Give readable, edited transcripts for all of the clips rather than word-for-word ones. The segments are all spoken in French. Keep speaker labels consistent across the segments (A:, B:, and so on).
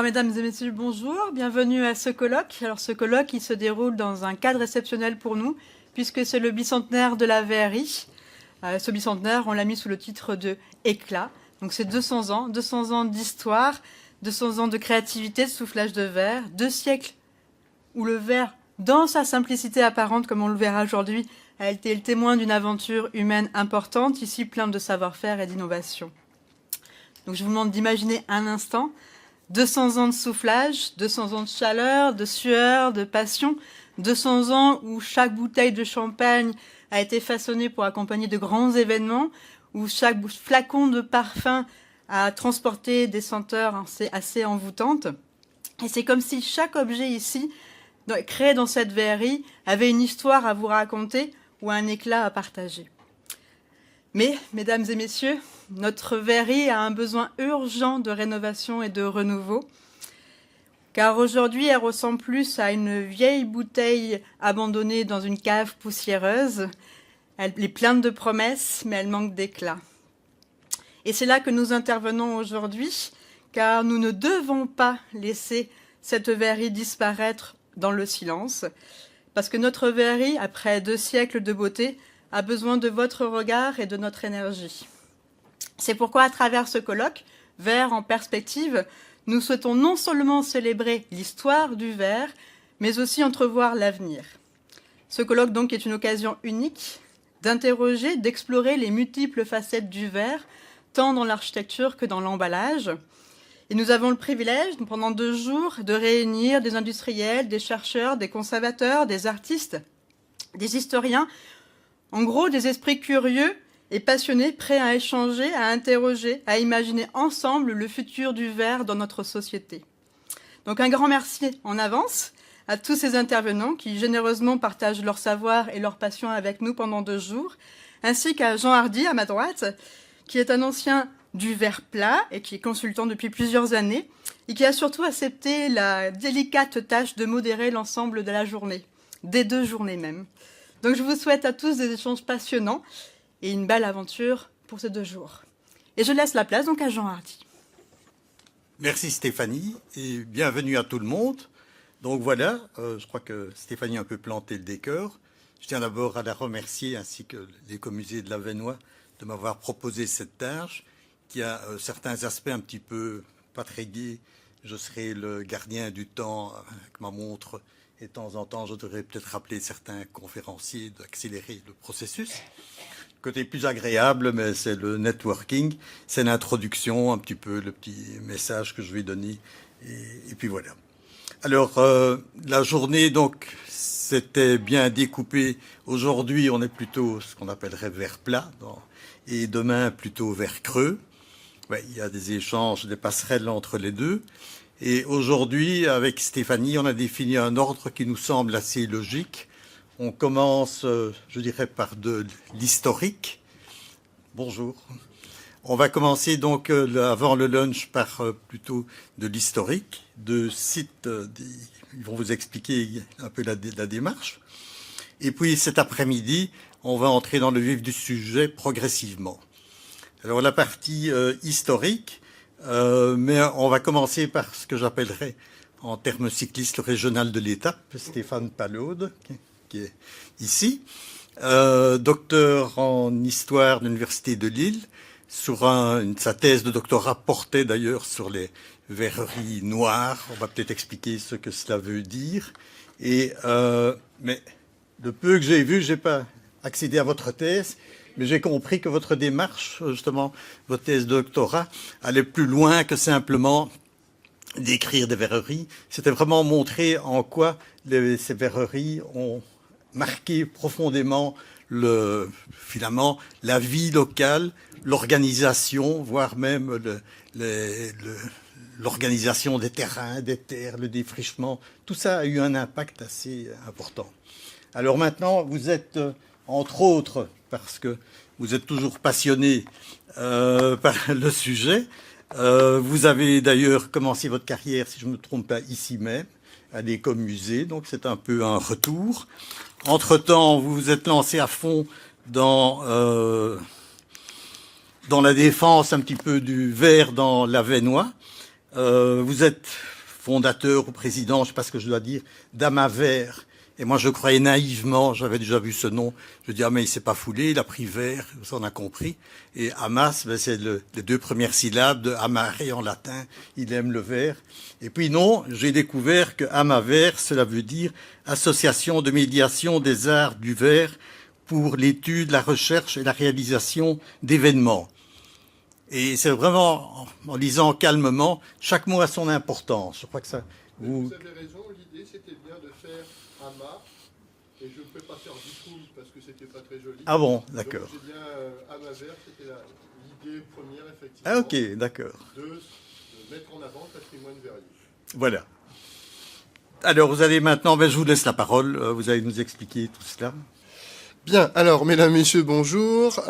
A: Alors, mesdames et messieurs, bonjour, bienvenue à ce colloque. Alors, ce colloque, il se déroule dans un cadre exceptionnel pour nous, puisque c'est le bicentenaire de la VRI. Ce bicentenaire, on l'a mis sous le titre de Éclat. Donc, c'est 200 ans d'histoire, 200 ans de créativité, de soufflage de verre, 2 siècles où le verre, dans sa simplicité apparente, comme on le verra aujourd'hui, a été le témoin d'une aventure humaine importante, ici pleine de savoir-faire et d'innovation. Donc, je vous demande d'imaginer un instant 200 ans de soufflage, 200 ans de chaleur, de sueur, de passion, 200 ans où chaque bouteille de champagne a été façonnée pour accompagner de grands événements, où chaque flacon de parfum a transporté des senteurs assez envoûtantes. Et c'est comme si chaque objet ici, créé dans cette verrerie, avait une histoire à vous raconter ou un éclat à partager. Mais, mesdames et messieurs, notre verrerie a un besoin urgent de rénovation et de renouveau, car aujourd'hui, elle ressemble plus à une vieille bouteille abandonnée dans une cave poussiéreuse. Elle est pleine de promesses, mais elle manque d'éclat. Et c'est là que nous intervenons aujourd'hui, car nous ne devons pas laisser cette verrerie disparaître dans le silence, parce que notre verrerie, après 2 siècles de beauté, a besoin de votre regard et de notre énergie. C'est pourquoi, à travers ce colloque, Verre en perspective, nous souhaitons non seulement célébrer l'histoire du verre, mais aussi entrevoir l'avenir. Ce colloque, donc, est une occasion unique d'interroger, d'explorer les multiples facettes du verre, tant dans l'architecture que dans l'emballage. Et nous avons le privilège, pendant 2 jours, de réunir des industriels, des chercheurs, des conservateurs, des artistes, des historiens, en gros, des esprits curieux et passionnés, prêts à échanger, à interroger, à imaginer ensemble le futur du verre dans notre société. Donc un grand merci en avance à tous ces intervenants qui généreusement partagent leur savoir et leur passion avec nous pendant 2 jours, ainsi qu'à Jean Hardy, à ma droite, qui est un ancien du verre plat et qui est consultant depuis plusieurs années, et qui a surtout accepté la délicate tâche de modérer l'ensemble de la journée, des 2 journées même. Donc je vous souhaite à tous des échanges passionnants et une belle aventure pour ces 2 jours. Et je laisse la place donc à Jean Hardy.
B: Merci Stéphanie et bienvenue à tout le monde. Donc voilà, je crois que Stéphanie a un peu planté le décor. Je tiens d'abord à la remercier ainsi que l'écomusée de l'Avesnois de m'avoir proposé cette tâche qui a certains aspects un petit peu pas très gais. Je serai le gardien du temps avec ma montre. Et de temps en temps, je devrais peut-être rappeler certains conférenciers d'accélérer le processus. Côté plus agréable, mais c'est le networking, c'est l'introduction, un petit peu le petit message que je vais donner. Et puis voilà. Alors, la journée, donc, c'était bien découpé. Aujourd'hui, on est plutôt ce qu'on appellerait verre plat, et demain, plutôt verre creux. Ouais, il y a des échanges, des passerelles entre les deux. Et aujourd'hui, avec Stéphanie, on a défini un ordre qui nous semble assez logique. On commence, je dirais, par de l'historique. Bonjour. On va commencer donc avant le lunch par plutôt de l'historique, de sites. Ils vont vous expliquer un peu la démarche. Et puis cet après-midi, on va entrer dans le vif du sujet progressivement. Alors la partie historique. Mais on va commencer par ce que j'appellerais, en termes cyclistes, le régional de l'étape, Stéphane Palaude, qui est ici, docteur en histoire de l'Université de Lille, sa thèse de doctorat portait d'ailleurs sur les verreries noires. On va peut-être expliquer ce que cela veut dire. Mais le peu que j'ai vu, j'ai pas accédé à votre thèse. Mais j'ai compris que votre démarche, justement, votre thèse de doctorat, allait plus loin que simplement décrire des verreries. C'était vraiment montrer en quoi ces verreries ont marqué profondément finalement la vie locale, l'organisation, voire même l'organisation des terrains, des terres, le défrichement. Tout ça a eu un impact assez important. Alors maintenant, vous êtes, entre autres, parce que vous êtes toujours passionné par le sujet. Vous avez d'ailleurs commencé votre carrière, si je ne me trompe pas, ici même, à l'Écomusée, donc c'est un peu un retour. Entre-temps, vous vous êtes lancé à fond dans la défense un petit peu du verre dans l'Avesnois. Vous êtes fondateur ou président, je ne sais pas ce que je dois dire, d'Amaver. Et moi, je croyais naïvement, j'avais déjà vu ce nom, je dis, ah mais il s'est pas foulé, il a pris vert, ça on a compris. Et Hamas, ben, c'est les deux premières syllabes de amarrer en latin, il aime le vert. Et puis non, j'ai découvert que Amaver, cela veut dire Association de médiation des arts du verre pour l'étude, la recherche et la réalisation d'événements. Et c'est vraiment, en lisant calmement, chaque mot a son importance. Je crois que ça...
C: Vous avez raison, l'idée c'était bien de faire Ama, et je ne peux pas faire du tout parce que c'était pas très joli.
B: Ah bon, d'accord.
C: Donc j'ai bien Amaver, c'était l'idée première effectivement.
B: Ah ok, d'accord.
C: De mettre en avant le patrimoine verrier.
B: Voilà. Alors vous allez maintenant, ben, je vous laisse la parole, vous allez nous expliquer tout cela.
C: Bien, alors, mesdames, messieurs, bonjour.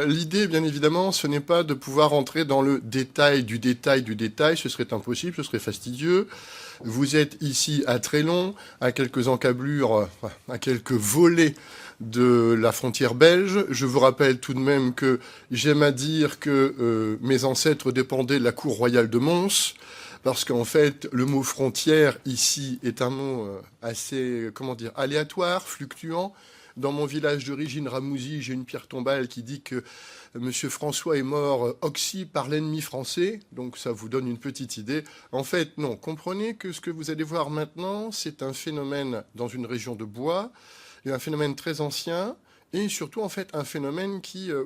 C: L'idée, bien évidemment, ce n'est pas de pouvoir entrer dans le détail du détail du détail, ce serait impossible, ce serait fastidieux. Vous êtes ici à Trélon, à quelques encablures, à quelques volets de la frontière belge. Je vous rappelle tout de même que j'aime à dire que mes ancêtres dépendaient de la cour royale de Mons, parce qu'en fait, le mot frontière, ici, est un mot assez, aléatoire, fluctuant. Dans mon village d'origine, Ramouzy, j'ai une pierre tombale qui dit que M. François est mort oxy par l'ennemi français. Donc ça vous donne une petite idée. En fait, non. Comprenez que ce que vous allez voir maintenant, c'est un phénomène dans une région de bois, un phénomène très ancien, et surtout, en fait, un phénomène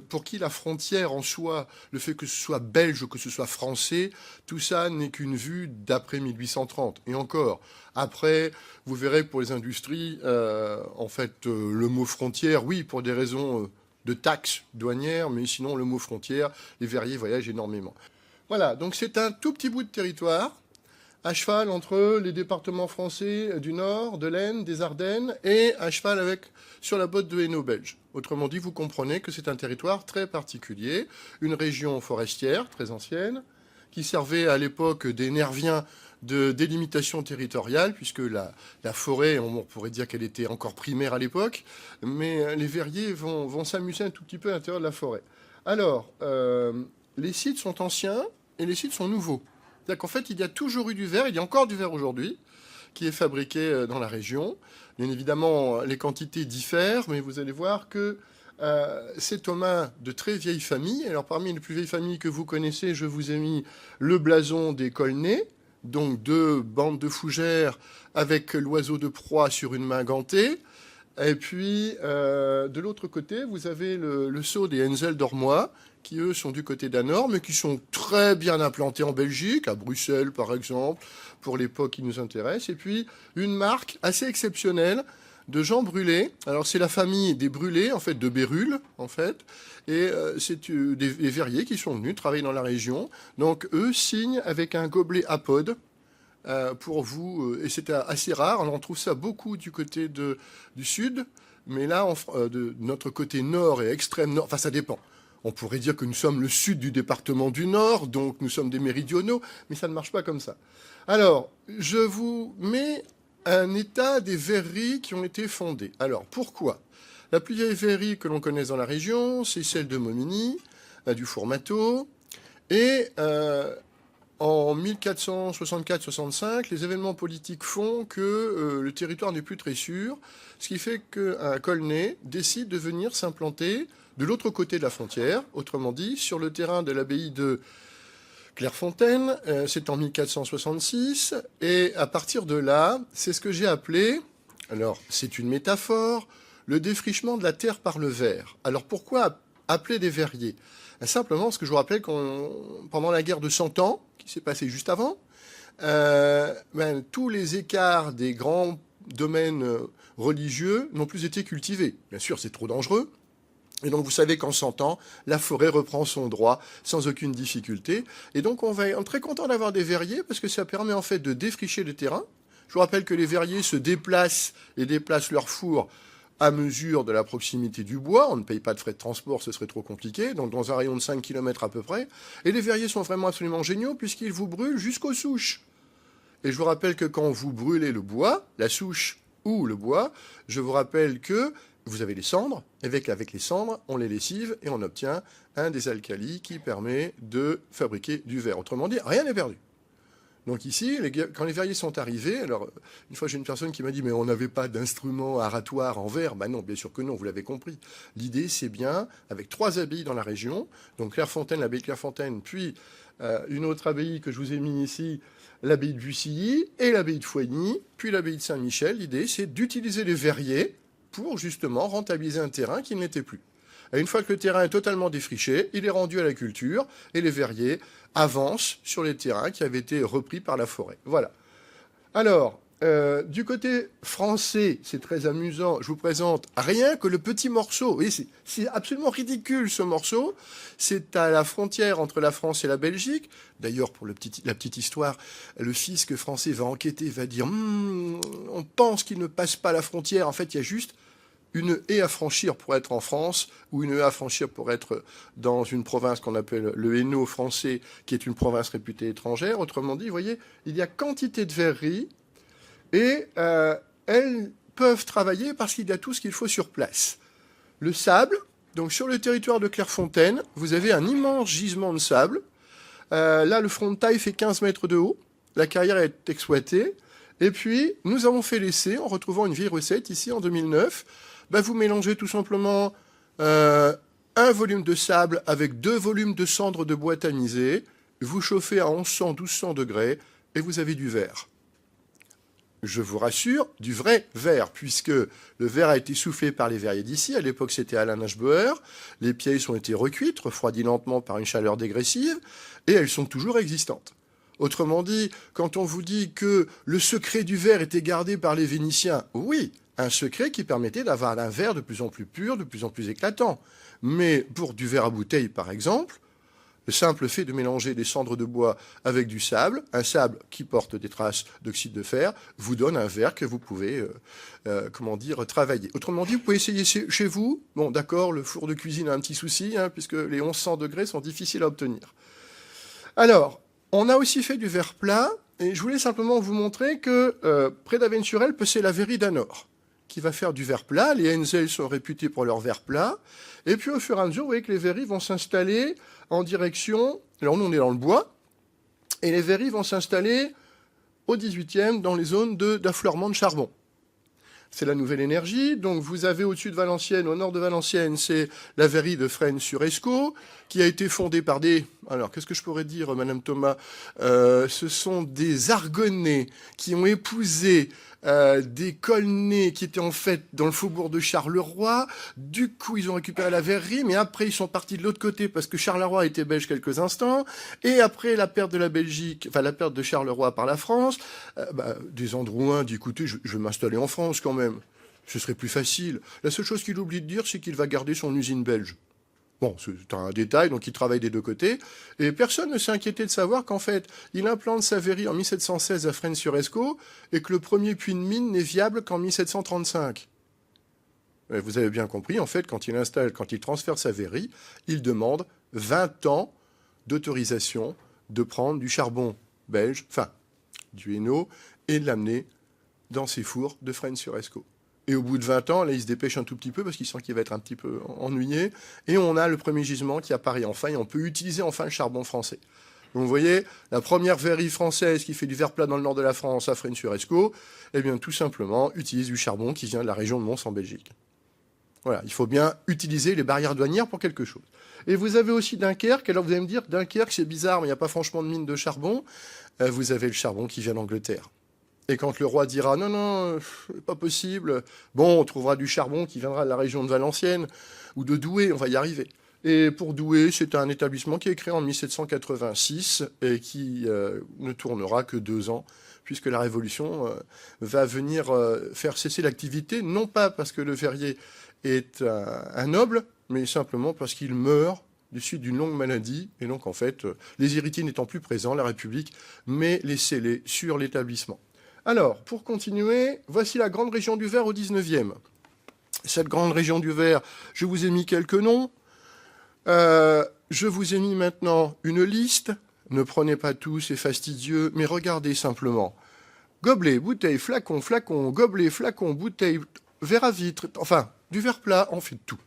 C: pour qui la frontière en soi, le fait que ce soit belge ou que ce soit français, tout ça n'est qu'une vue d'après 1830. Et encore, après, vous verrez pour les industries, le mot frontière, oui, pour des raisons de taxes douanières, mais sinon, le mot frontière, les verriers voyagent énormément. Voilà, donc c'est un tout petit bout de territoire, à cheval entre les départements français du Nord, de l'Aisne, des Ardennes, et à cheval sur la botte de Hainaut belge. Autrement dit, vous comprenez que c'est un territoire très particulier, une région forestière très ancienne, qui servait à l'époque des nerviens de délimitation territoriale, puisque la forêt, on pourrait dire qu'elle était encore primaire à l'époque, mais les verriers vont s'amuser un tout petit peu à l'intérieur de la forêt. Alors, les sites sont anciens et les sites sont nouveaux. C'est-à-dire qu'en fait, il y a toujours eu du verre, il y a encore du verre aujourd'hui, qui est fabriqué dans la région. Bien évidemment, les quantités diffèrent, mais vous allez voir que c'est aux mains de très vieilles familles. Alors, parmi les plus vieilles familles que vous connaissez, je vous ai mis le blason des Colnay, donc deux bandes de fougères avec l'oiseau de proie sur une main gantée. Et puis, de l'autre côté, vous avez le sceau des Henzel d'Ormois, qui, eux, sont du côté d'Anor, mais qui sont très bien implantés en Belgique, à Bruxelles, par exemple, pour l'époque qui nous intéresse. Et puis, une marque assez exceptionnelle de Jean Brulé. Alors, c'est la famille des Brulé, en fait, de Bérulle, en fait. Et c'est des verriers qui sont venus travailler dans la région. Donc, eux signent avec un gobelet apode pour vous. Et c'est assez rare. On en trouve ça beaucoup du côté du sud. Mais là, de notre côté nord et extrême nord, enfin, ça dépend. On pourrait dire que nous sommes le sud du département du Nord, donc nous sommes des méridionaux, mais ça ne marche pas comme ça. Alors, je vous mets un état des verreries qui ont été fondées. Alors, pourquoi ? La plus vieille verrerie que l'on connaisse dans la région, c'est celle de Momigny, du Fourmateau. Et en 1464-65, les événements politiques font que le territoire n'est plus très sûr, ce qui fait qu'un Colnay décide de venir s'implanter de l'autre côté de la frontière, autrement dit, sur le terrain de l'abbaye de Clairefontaine, c'est en 1466, et à partir de là, c'est ce que j'ai appelé, alors c'est une métaphore, le défrichement de la terre par le verre. Alors pourquoi appeler des verriers ? Simplement parce que je vous rappelle que pendant la guerre de 100 ans, qui s'est passée juste avant, tous les écarts des grands domaines religieux n'ont plus été cultivés. Bien sûr, c'est trop dangereux. Et donc, vous savez qu'en 100 ans, la forêt reprend son droit sans aucune difficulté. Et donc, on est très content d'avoir des verriers parce que ça permet en fait de défricher le terrain. Je vous rappelle que les verriers se déplacent et déplacent leur four à mesure de la proximité du bois. On ne paye pas de frais de transport, ce serait trop compliqué. Donc, dans un rayon de 5 km à peu près. Et les verriers sont vraiment absolument géniaux puisqu'ils vous brûlent jusqu'aux souches. Et je vous rappelle que quand vous brûlez le bois, la souche ou le bois, je vous rappelle que vous avez les cendres, avec les cendres, on les lessive et on obtient un désalcali qui permet de fabriquer du verre. Autrement dit, rien n'est perdu. Donc ici, quand les verriers sont arrivés, alors une fois j'ai une personne qui m'a dit mais on n'avait pas d'instrument aratoire en verre. Ben non, bien sûr que non, vous l'avez compris. L'idée c'est bien, avec 3 abbayes dans la région, donc Clairefontaine, l'abbaye de Clairefontaine, puis une autre abbaye que je vous ai mis ici, l'abbaye de Bucilly et l'abbaye de Foigny, puis l'abbaye de Saint-Michel. L'idée c'est d'utiliser les verriers pour justement rentabiliser un terrain qui ne l'était plus. Et une fois que le terrain est totalement défriché, il est rendu à la culture et les verriers avancent sur les terrains qui avaient été repris par la forêt. Voilà. Alors, du côté français, c'est très amusant, je vous présente rien que le petit morceau. Vous voyez, c'est absolument ridicule ce morceau. C'est à la frontière entre la France et la Belgique. D'ailleurs, pour la petite histoire, le fisc français va enquêter, va dire on pense qu'il ne passe pas la frontière. En fait, il y a juste une haie à franchir pour être en France, ou une haie à franchir pour être dans une province qu'on appelle le Hainaut français, qui est une province réputée étrangère. Autrement dit, vous voyez, il y a quantité de verreries, et elles peuvent travailler parce qu'il y a tout ce qu'il faut sur place. Le sable, donc sur le territoire de Clairefontaine, vous avez un immense gisement de sable. Là, le front de taille fait 15 mètres de haut. La carrière est exploitée. Et puis, nous avons fait l'essai, en retrouvant une vieille recette ici en 2009. Vous mélangez tout simplement un volume de sable avec 2 volumes de cendres de bois tamisé, vous chauffez à 1100-1200 degrés et vous avez du verre. Je vous rassure, du vrai verre, puisque le verre a été soufflé par les verriers d'ici. À l'époque, c'était Alain Aschbauer. Les pièces ont été recuites, refroidies lentement par une chaleur dégressive, et elles sont toujours existantes. Autrement dit, quand on vous dit que le secret du verre était gardé par les Vénitiens, oui, un secret qui permettait d'avoir un verre de plus en plus pur, de plus en plus éclatant. Mais pour du verre à bouteille, par exemple, le simple fait de mélanger des cendres de bois avec du sable, un sable qui porte des traces d'oxyde de fer, vous donne un verre que vous pouvez, travailler. Autrement dit, vous pouvez essayer chez vous. Bon, d'accord, le four de cuisine a un petit souci, puisque les 1100 degrés sont difficiles à obtenir. Alors, on a aussi fait du verre plat, et je voulais simplement vous montrer que près d'Avennes-sur-Helpe, c'est la Verrie d'Anor qui va faire du verre plat. Les Henzel sont réputés pour leur verre plat. Et puis, au fur et à mesure, vous voyez que les verries vont s'installer en direction... Alors, nous, on est dans le bois. Et les verries vont s'installer au 18e dans les zones d'affleurement de charbon. C'est la nouvelle énergie. Donc, vous avez au-dessus de Valenciennes, au nord de Valenciennes, c'est la verrie de Fresnes-sur-Escaut, qui a été fondée par des... Alors, qu'est-ce que je pourrais dire, Madame Thomas ce sont des Argonnais qui ont épousé des Colnais qui étaient en fait dans le faubourg de Charleroi. Du coup, ils ont récupéré la verrerie, mais après, ils sont partis de l'autre côté parce que Charleroi était belge quelques instants. Et après la perte de la Belgique, enfin la perte de Charleroi par la France, des Androuins disent, écoutez, je vais m'installer en France quand même. Ce serait plus facile. La seule chose qu'il oublie de dire, c'est qu'il va garder son usine belge. Bon, c'est un détail, donc il travaille des deux côtés. Et personne ne s'est inquiété de savoir qu'en fait, il implante sa verrie en 1716 à Fresnes-sur-Escaut et que le premier puits de mine n'est viable qu'en 1735. Et vous avez bien compris, en fait, quand il transfère sa verrie, il demande 20 ans d'autorisation de prendre du charbon belge, enfin, du Hainaut, et de l'amener dans ses fours de Fresnes-sur-Escaut. Et au bout de 20 ans, là, il se dépêche un tout petit peu parce qu'il sent qu'il va être un petit peu ennuyé. Et on a le premier gisement qui apparaît enfin et on peut utiliser enfin le charbon français. Donc vous voyez, la première verrie française qui fait du verre plat dans le nord de la France, à Fresnes-sur-Escaut, eh bien tout simplement utilise du charbon qui vient de la région de Mons en Belgique. Voilà, il faut bien utiliser les barrières douanières pour quelque chose. Et vous avez aussi Dunkerque. Alors vous allez me dire, Dunkerque, c'est bizarre, mais il n'y a pas franchement de mine de charbon. Vous avez le charbon qui vient d'Angleterre. Et quand le roi dira « Non, pas possible », bon, on trouvera du charbon qui viendra de la région de Valenciennes ou de Douai, on va y arriver. Et pour Douai, c'est un établissement qui est créé en 1786 et qui ne tournera que 2 ans, puisque la Révolution va venir faire cesser l'activité, non pas parce que le verrier est un noble, mais simplement parce qu'il meurt du suite d'une longue maladie. Et donc, en fait, les héritiers n'étant plus présents, la République met les scellés sur l'établissement. Alors, pour continuer, voici la grande région du verre au 19e. Cette grande région du verre, je vous ai mis quelques noms. Je vous ai mis maintenant une liste. Ne prenez pas tout, c'est fastidieux, mais regardez simplement. Gobelet, bouteille, flacon, flacon, gobelet, flacon, bouteille, verre à vitre, enfin, du verre plat, on fait de tout.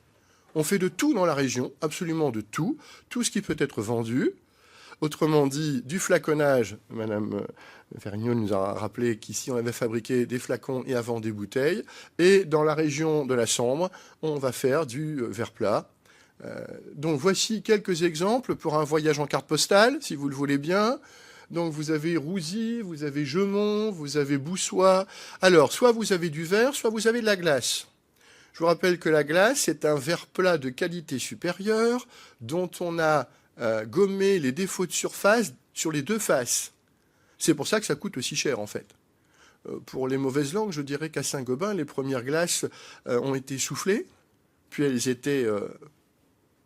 C: On fait de tout dans la région, absolument de tout, tout ce qui peut être vendu. autrement dit du flaconnage. Madame Ferrignol nous a rappelé qu'ici on avait fabriqué des flacons et avant des bouteilles. Et dans la région de la Sambre, on va faire du verre plat. Donc voici quelques exemples pour un voyage en carte postale, si vous le voulez bien. Donc vous avez Rouzy, vous avez Gemont, vous avez Boussois. Alors, soit vous avez du verre, soit vous avez de la glace. Je vous rappelle que la glace est un verre plat de qualité supérieure dont on a gommé les défauts de surface sur les deux faces. C'est pour ça que ça coûte aussi cher, en fait. Pour les mauvaises langues, je dirais qu'à Saint-Gobain, les premières glaces ont été soufflées, puis elles étaient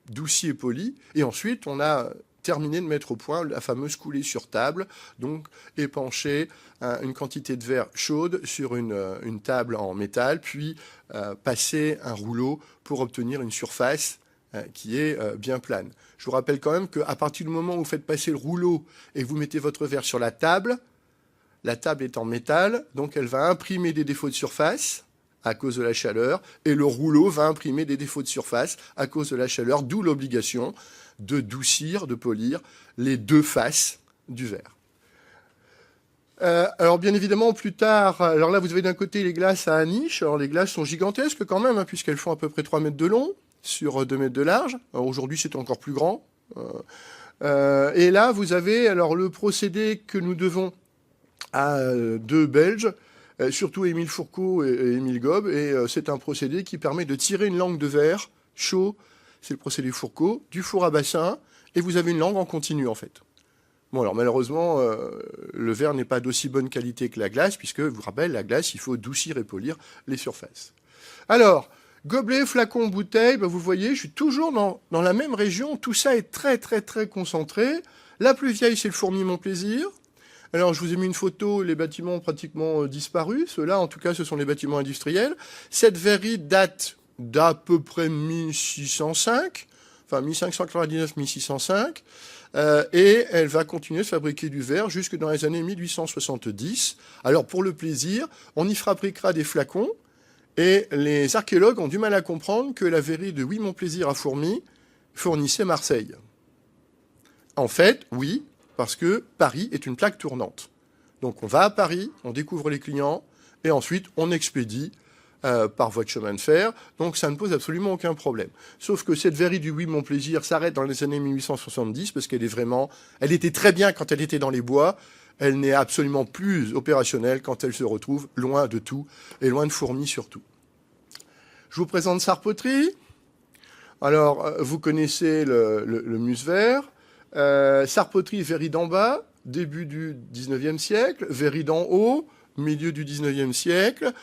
C: doucies et polies, et ensuite on a terminé de mettre au point la fameuse coulée sur table, donc épancher une quantité de verre chaude sur une table en métal, puis passer un rouleau pour obtenir une surface qui est bien plane. Je vous rappelle quand même qu'à partir du moment où vous faites passer le rouleau et que vous mettez votre verre sur la table est en métal, donc elle va imprimer des défauts de surface à cause de la chaleur, et le rouleau va imprimer des défauts de surface à cause de la chaleur, d'où l'obligation de doucir, de polir les deux faces du verre. Alors bien évidemment, plus tard, alors là vous avez d'un côté les glaces à Aniche. Alors les glaces sont gigantesques quand même, puisqu'elles font à peu près 3 mètres de long sur 2 mètres de large. Alors aujourd'hui c'est encore plus grand. Et là vous avez alors le procédé que nous devons à deux Belges, surtout Émile Fourcault et Émile Gob, et c'est un procédé qui permet de tirer une langue de verre chaud, c'est le procédé Fourcault, du four à bassin, et vous avez une langue en continu en fait. Bon alors malheureusement, le verre n'est pas d'aussi bonne qualité que la glace, puisque, je vous rappelle, la glace, il faut doucir et polir les surfaces. Alors, gobelet, flacon, bouteille, ben vous voyez, je suis toujours dans la même région, tout ça est très très très concentré. La plus vieille, c'est le Fourmi Mon Plaisir. Alors, je vous ai mis une photo, les bâtiments ont pratiquement disparu. Ceux-là, en tout cas, ce sont les bâtiments industriels. Cette verrerie date d'à peu près 1605, enfin 1599-1605, et elle va continuer de fabriquer du verre jusque dans les années 1870. Alors, pour le plaisir, on y fabriquera des flacons, et les archéologues ont du mal à comprendre que la verrerie de Oui Mon Plaisir à Fourmi fournissait Marseille. En fait, oui, parce que Paris est une plaque tournante. Donc on va à Paris, on découvre les clients, et ensuite on expédie par voie de chemin de fer. Donc ça ne pose absolument aucun problème. Sauf que cette verrerie du Oui Mon Plaisir s'arrête dans les années 1870, parce qu'elle était très bien quand elle était dans les bois, elle n'est absolument plus opérationnelle quand elle se retrouve loin de tout, et loin de Fourmi surtout. Je vous présente Sarpoterie. Alors, vous connaissez le Muse-Vert. Sarpoterie, verrerie d'en bas, début du 19e siècle, verrerie d'en haut, milieu du 19e siècle.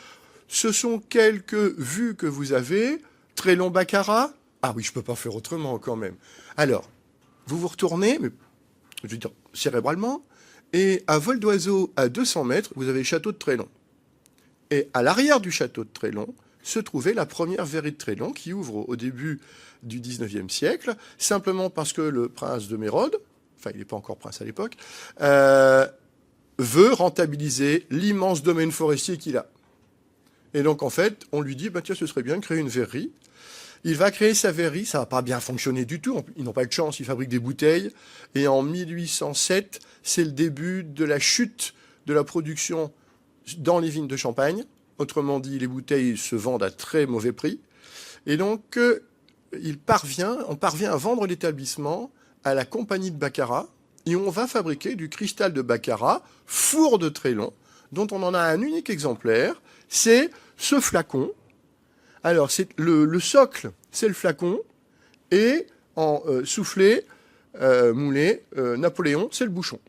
C: Ce sont quelques vues que vous avez. Trélon Baccarat. Ah oui, je ne peux pas faire autrement quand même. Alors, vous vous retournez, mais je veux dire cérébralement, et à vol d'oiseau, à 200 mètres, vous avez le château de Trélon. Et à l'arrière du château de Trélon se trouvait la première verrerie de Trélon qui ouvre au début du 19e siècle, simplement parce que le prince de Mérode, enfin il n'est pas encore prince à l'époque, veut rentabiliser l'immense domaine forestier qu'il a. Et donc en fait, on lui dit, bah, tiens, ce serait bien de créer une verrerie. Il va créer sa verrerie, ça va pas bien fonctionner du tout, ils n'ont pas de chance, ils fabriquent des bouteilles, et en 1807, c'est le début de la chute de la production dans les vignes de Champagne. Autrement dit, les bouteilles se vendent à très mauvais prix. Et donc, on parvient à vendre l'établissement à la compagnie de Baccarat, et on va fabriquer du cristal de Baccarat, four de Trélon, dont on en a un unique exemplaire, c'est ce flacon. Alors, c'est le socle, c'est le flacon, et en soufflé, moulé, Napoléon, c'est le bouchon.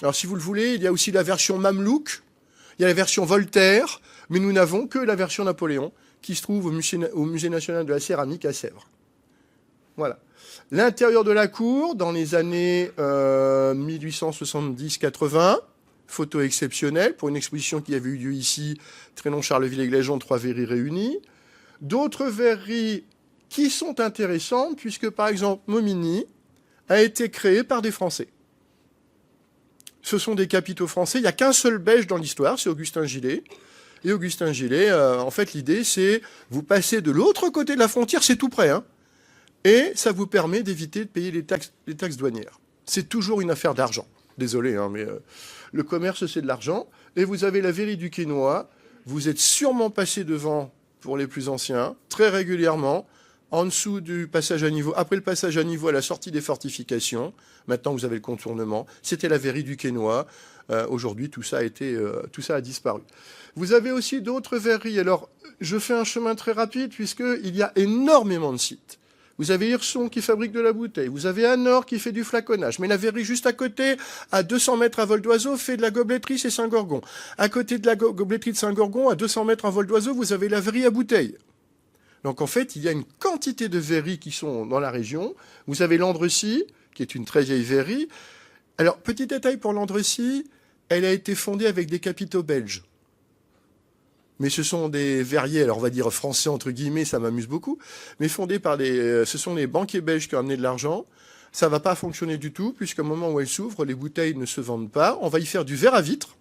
C: Alors, si vous le voulez, il y a aussi la version Mamelouk, il y a la version Voltaire, mais nous n'avons que la version Napoléon, qui se trouve au Musée national de la céramique à Sèvres. Voilà. L'intérieur de la cour, dans les années 1870-80, photo exceptionnelle pour une exposition qui avait eu lieu ici, Trélon, Charleville et Gleijon, 3 verreries réunies. D'autres verreries qui sont intéressantes, puisque par exemple Momigny a été créé par des Français. Ce sont des capitaux français. Il n'y a qu'un seul Belge dans l'histoire, c'est Augustin Gillet. Et Augustin Gillet, en fait, l'idée, c'est vous passez de l'autre côté de la frontière, c'est tout près, hein, et ça vous permet d'éviter de payer les taxes douanières. C'est toujours une affaire d'argent. Désolé, hein, mais le commerce, c'est de l'argent. Et vous avez la verrie du Quesnoy. Vous êtes sûrement passé devant, pour les plus anciens, très régulièrement, en dessous du passage à niveau, après le passage à niveau à la sortie des fortifications. Maintenant, vous avez le contournement. C'était la verrie du Quesnoy. Aujourd'hui, tout ça a disparu. Vous avez aussi d'autres verreries. Alors, je fais un chemin très rapide puisqu'il y a énormément de sites. Vous avez Hirson qui fabrique de la bouteille. Vous avez Anor qui fait du flaconnage. Mais la verrie juste à côté, à 200 mètres à vol d'oiseau, fait de la gobletterie, c'est Saint-Gorgon. À côté de la gobletterie de Saint-Gorgon, à 200 mètres à vol d'oiseau, vous avez la verrie à bouteille. Donc en fait, il y a une quantité de verries qui sont dans la région. Vous avez Landrecy, qui est une très vieille verrie. Alors, petit détail pour Landrecy, elle a été fondée avec des capitaux belges. Mais ce sont des verriers, alors on va dire français entre guillemets, ça m'amuse beaucoup, mais fondés par ce sont les banquiers belges qui ont amené de l'argent. Ça va pas fonctionner du tout, puisqu'au moment où elle s'ouvre, les bouteilles ne se vendent pas. On va y faire du verre à vitre,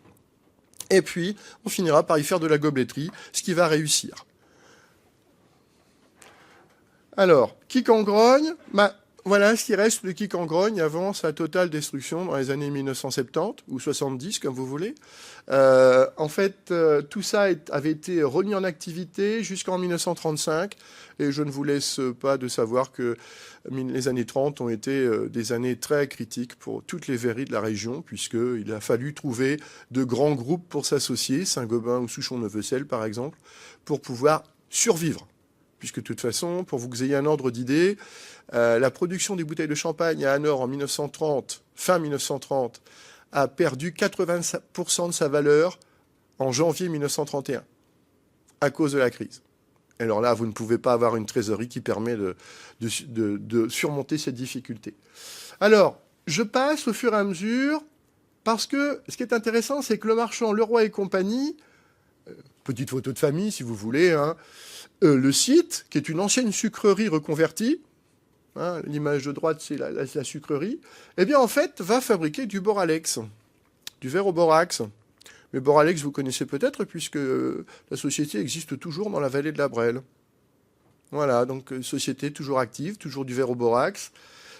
C: et puis on finira par y faire de la gobletterie, ce qui va réussir. Alors, Quicangrogne, voilà ce qui reste de Quicangrogne avant sa totale destruction dans les années 1970 ou 70, comme vous voulez. En fait, tout ça avait été remis en activité jusqu'en 1935, et je ne vous laisse pas de savoir que les années 30 ont été des années très critiques pour toutes les verreries de la région, puisqu'il a fallu trouver de grands groupes pour s'associer, Saint-Gobain ou Souchon-Neuvecelle par exemple, pour pouvoir survivre. Puisque de toute façon, pour que vous ayez un ordre d'idée, la production des bouteilles de champagne à Anor en 1930, fin 1930, a perdu 80% de sa valeur en janvier 1931, à cause de la crise. Alors là, vous ne pouvez pas avoir une trésorerie qui permet de surmonter cette difficulté. Alors, je passe au fur et à mesure, parce que ce qui est intéressant, c'est que le marchand Leroy et compagnie, petite photo de famille si vous voulez, hein, le site, qui est une ancienne sucrerie reconvertie, hein, l'image de droite, c'est la sucrerie, eh bien, en fait, va fabriquer du Boralex, du verre au borax. Mais Boralex, vous connaissez peut-être, puisque la société existe toujours dans la vallée de la Brelle. Voilà, donc société toujours active, toujours du verre au borax.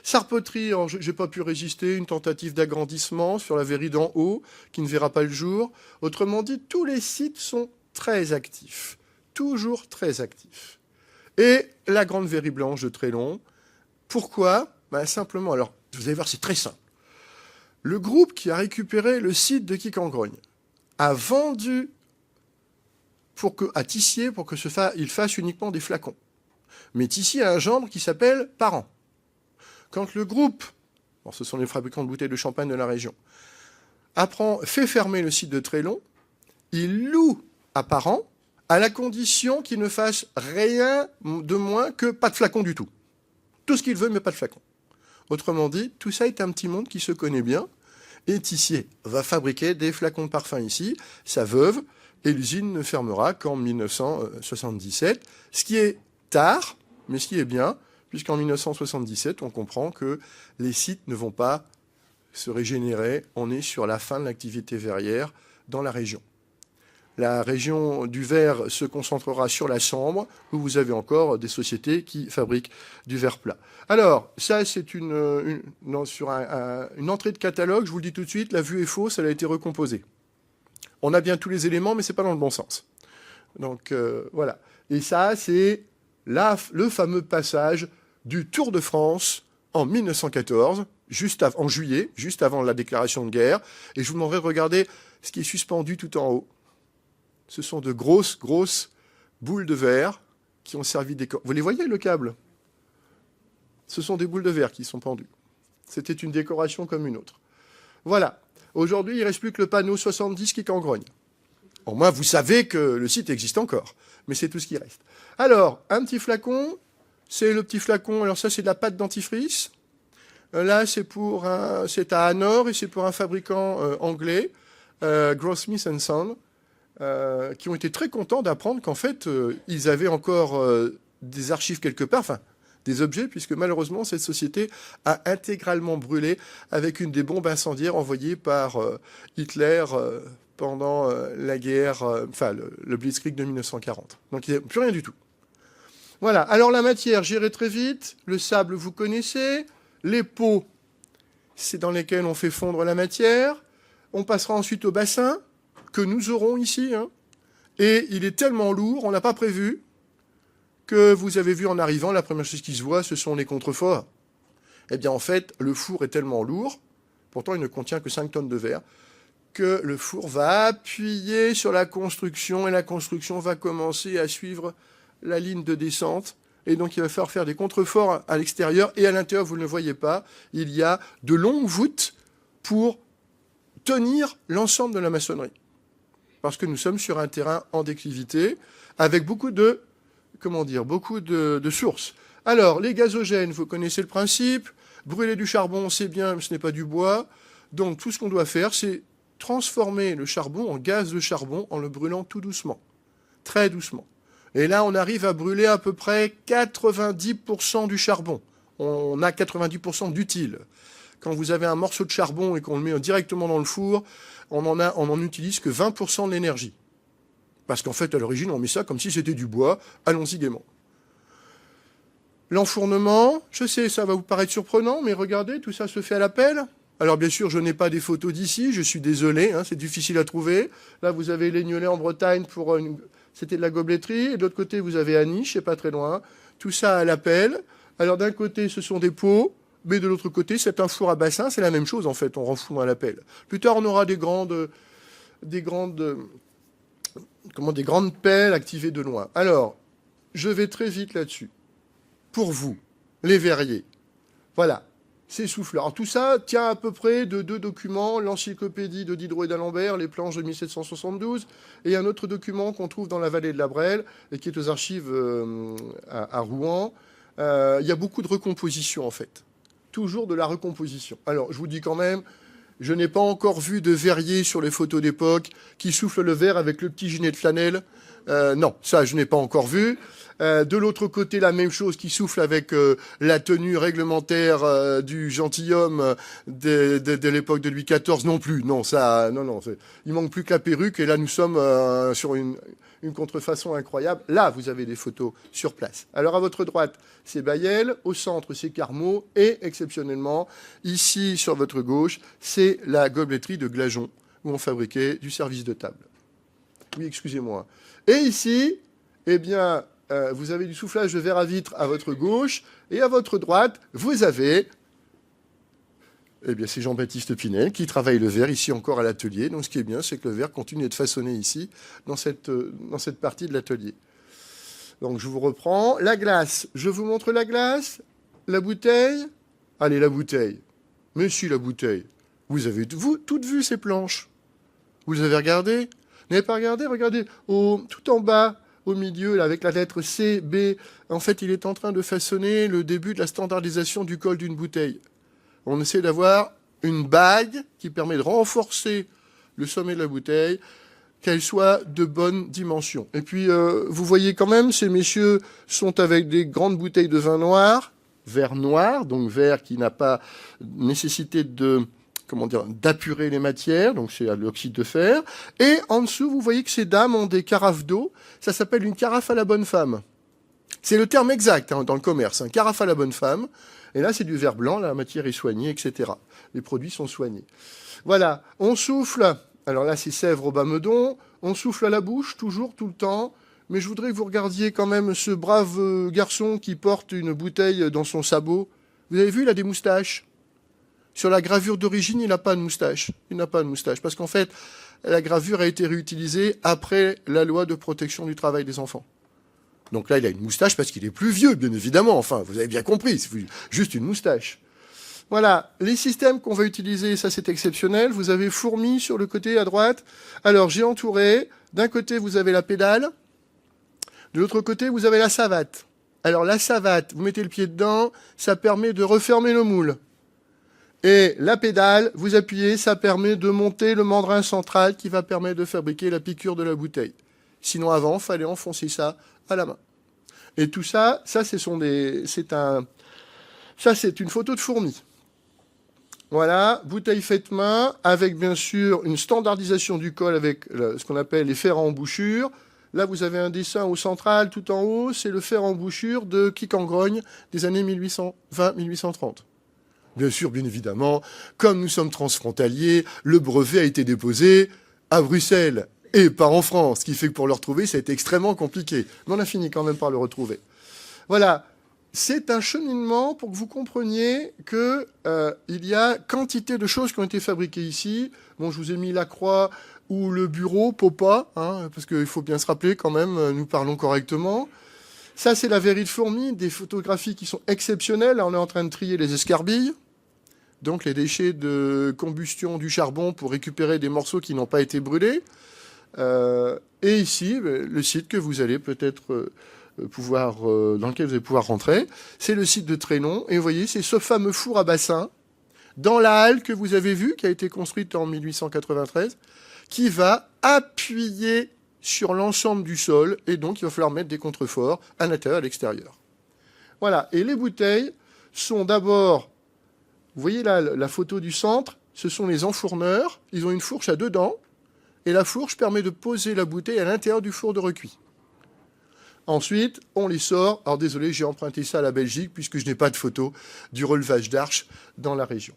C: Sarpoterie, j'ai pas pu résister, une tentative d'agrandissement sur la verrie d'en haut, qui ne verra pas le jour. Autrement dit, tous les sites sont très actifs. Toujours très actif. Et la grande verrie blanche de Trélon. Pourquoi ? Simplement, alors, vous allez voir, c'est très simple. Le groupe qui a récupéré le site de Quicangrogne a vendu à Tissier pour qu'il fasse uniquement des flacons. Mais Tissier a un gendre qui s'appelle Parent. Quand le groupe, ce sont les fabricants de bouteilles de champagne de la région, fait fermer le site de Trélon, il loue à Parent, à la condition qu'il ne fasse rien de moins que pas de flacon du tout. Tout ce qu'il veut, mais pas de flacon. Autrement dit, tout ça est un petit monde qui se connaît bien, et Tissier va fabriquer des flacons de parfum ici, sa veuve, et l'usine ne fermera qu'en 1977, ce qui est tard, mais ce qui est bien, puisqu'en 1977, on comprend que les sites ne vont pas se régénérer, on est sur la fin de l'activité verrière dans la région. La région du verre se concentrera sur la Sambre, où vous avez encore des sociétés qui fabriquent du verre plat. Alors, ça, c'est une entrée de catalogue. Je vous le dis tout de suite, la vue est fausse, elle a été recomposée. On a bien tous les éléments, mais c'est pas dans le bon sens. Donc, voilà. Et ça, c'est le fameux passage du Tour de France en 1914, en juillet, juste avant la déclaration de guerre. Et je vous demanderai de regarder ce qui est suspendu tout en haut. Ce sont de grosses boules de verre qui ont servi de décor. Vous les voyez, le câble ? Ce sont des boules de verre qui sont pendues. C'était une décoration comme une autre. Voilà. Aujourd'hui, il ne reste plus que le panneau 70 Quicangrogne. Au moins, vous savez que le site existe encore. Mais c'est tout ce qui reste. Alors, un petit flacon. C'est le petit flacon. Alors ça, c'est de la pâte dentifrice. Là, c'est à Anor et c'est pour un fabricant anglais, Grossmith & Son. Qui ont été très contents d'apprendre qu'en fait, ils avaient encore des archives quelque part, enfin, des objets, puisque malheureusement, cette société a intégralement brûlé avec une des bombes incendiaires envoyées par Hitler pendant la guerre, le Blitzkrieg de 1940. Donc, il n'y a plus rien du tout. Voilà. Alors, la matière, j'irai très vite. Le sable, vous connaissez. Les pots, c'est dans lesquels on fait fondre la matière. On passera ensuite au bassin, que nous aurons ici. Hein. Et il est tellement lourd, on n'a pas prévu, que vous avez vu en arrivant, la première chose qui se voit, ce sont les contreforts. Eh bien, en fait, le four est tellement lourd, pourtant il ne contient que 5 tonnes de verre, que le four va appuyer sur la construction, et la construction va commencer à suivre la ligne de descente. Et donc, il va falloir faire des contreforts à l'extérieur, et à l'intérieur, vous ne le voyez pas, il y a de longues voûtes pour tenir l'ensemble de la maçonnerie. Parce que nous sommes sur un terrain en déclivité, avec beaucoup de sources. Alors, les gazogènes, vous connaissez le principe. Brûler du charbon, c'est bien, mais ce n'est pas du bois. Donc, tout ce qu'on doit faire, c'est transformer le charbon en gaz de charbon en le brûlant tout doucement, très doucement. Et là, on arrive à brûler à peu près 90% du charbon. On a 90% d'utile. Quand vous avez un morceau de charbon et qu'on le met directement dans le four, on en utilise que 20% de l'énergie. Parce qu'en fait, à l'origine, on met ça comme si c'était du bois. Allons-y gaiement. L'enfournement, je sais, ça va vous paraître surprenant, mais regardez, tout ça se fait à la pelle. Alors bien sûr, je n'ai pas des photos d'ici, je suis désolé, hein, c'est difficile à trouver. Là, vous avez Lignolet en Bretagne, c'était de la gobletterie, et de l'autre côté, vous avez Aniche, c'est pas très loin. Tout ça à la pelle. Alors d'un côté, ce sont des pots, mais de l'autre côté, c'est un four à bassin, c'est la même chose en fait, on renfourne à la pelle. Plus tard, on aura des grandes pelles activées de loin. Alors, je vais très vite là-dessus. Pour vous, les verriers. Voilà, ces souffleurs. Alors tout ça tient à peu près de 2 documents, l'encyclopédie de Diderot et d'Alembert, les planches de 1772, et un autre document qu'on trouve dans la vallée de la Brelle, et qui est aux archives à Rouen. Il y a beaucoup de recomposition, en fait. Toujours de la recomposition. Alors, je vous dis quand même, je n'ai pas encore vu de verrier sur les photos d'époque qui souffle le verre avec le petit gilet de flanelle. Non, ça, je n'ai pas encore vu. De l'autre côté, la même chose qui souffle avec la tenue réglementaire du gentilhomme de l'époque de Louis XIV. Non plus. Non, ça, non. Il manque plus que la perruque. Et là, nous sommes sur une contrefaçon incroyable. Là, vous avez des photos sur place. Alors, à votre droite, c'est Baillel. Au centre, c'est Carmaux. Et, exceptionnellement, ici, sur votre gauche, c'est la gobletterie de Glageon, où on fabriquait du service de table. Oui, excusez-moi. Et ici, eh bien, vous avez du soufflage de verre à vitre à votre gauche. Et à votre droite, vous avez... Eh bien, c'est Jean-Baptiste Pinel qui travaille le verre ici encore à l'atelier. Donc, ce qui est bien, c'est que le verre continue d'être façonné ici, dans cette partie de l'atelier. Donc, je vous reprends. La glace. Je vous montre la glace. La bouteille. Allez, la bouteille. Mais si, la bouteille. Vous avez toutes vu ces planches. Vous avez regardé? Vous n'avez pas regardé? Regardez, tout en bas, au milieu, là, avec la lettre C, B. En fait, il est en train de façonner le début de la standardisation du col d'une bouteille. On essaie d'avoir une bague qui permet de renforcer le sommet de la bouteille, qu'elle soit de bonne dimension. Et puis, vous voyez quand même, ces messieurs sont avec des grandes bouteilles de vin noir, verre noir, donc verre qui n'a pas nécessité d'apurer les matières, donc c'est l'oxyde de fer. Et en dessous, vous voyez que ces dames ont des carafes d'eau. Ça s'appelle une carafe à la bonne femme. C'est le terme exact dans le commerce, carafe à la bonne femme. Et là, c'est du verre blanc, la matière est soignée, etc. Les produits sont soignés. Voilà, on souffle. Alors là, c'est Sèvres au Bas-Meudon. On souffle à la bouche, toujours, tout le temps. Mais je voudrais que vous regardiez quand même ce brave garçon qui porte une bouteille dans son sabot. Vous avez vu, il a des moustaches. Sur la gravure d'origine, il n'a pas de moustache. Il n'a pas de moustache. Parce qu'en fait, la gravure a été réutilisée après la loi de protection du travail des enfants. Donc là, il a une moustache parce qu'il est plus vieux, bien évidemment. Enfin, vous avez bien compris, c'est juste une moustache. Voilà, les systèmes qu'on va utiliser, ça c'est exceptionnel. Vous avez fourmi sur le côté à droite. Alors, j'ai entouré. D'un côté, vous avez la pédale. De l'autre côté, vous avez la savate. Alors, la savate, vous mettez le pied dedans, ça permet de refermer le moule. Et la pédale, vous appuyez, ça permet de monter le mandrin central qui va permettre de fabriquer la piqûre de la bouteille. Sinon, avant, il fallait enfoncer ça à la main. Et tout ça, ça c'est une photo de fourmi. Voilà, bouteille faite main, avec bien sûr une standardisation du col avec ce qu'on appelle les fers à embouchure. Là, vous avez un dessin au central, tout en haut, c'est le fer à embouchure de Quicangrogne des années 1820-1830. Bien sûr, bien évidemment, comme nous sommes transfrontaliers, le brevet a été déposé à Bruxelles et pas en France, ce qui fait que pour le retrouver, ça a été extrêmement compliqué. Mais on a fini quand même par le retrouver. Voilà, c'est un cheminement pour que vous compreniez qu'il y a quantité de choses qui ont été fabriquées ici. Bon, je vous ai mis la croix ou le bureau, Popa, hein, parce qu'il faut bien se rappeler quand même, nous parlons correctement. Ça, c'est la verrie de fourmi, des photographies qui sont exceptionnelles. Là, on est en train de trier les escarbilles, donc les déchets de combustion du charbon pour récupérer des morceaux qui n'ont pas été brûlés. Et ici, le site que vous allez peut-être dans lequel vous allez pouvoir rentrer, c'est le site de Trénon. Et vous voyez, c'est ce fameux four à bassin dans la halle que vous avez vue, qui a été construite en 1893, qui va appuyer sur l'ensemble du sol, et donc il va falloir mettre des contreforts à l'intérieur et à l'extérieur. Voilà, et les bouteilles sont d'abord, vous voyez là la photo du centre, ce sont les enfourneurs, ils ont une fourche à 2 dents, et la fourche permet de poser la bouteille à l'intérieur du four de recuit. Ensuite, on les sort. Alors désolé, j'ai emprunté ça à la Belgique, puisque je n'ai pas de photo du relevage d'arches dans la région.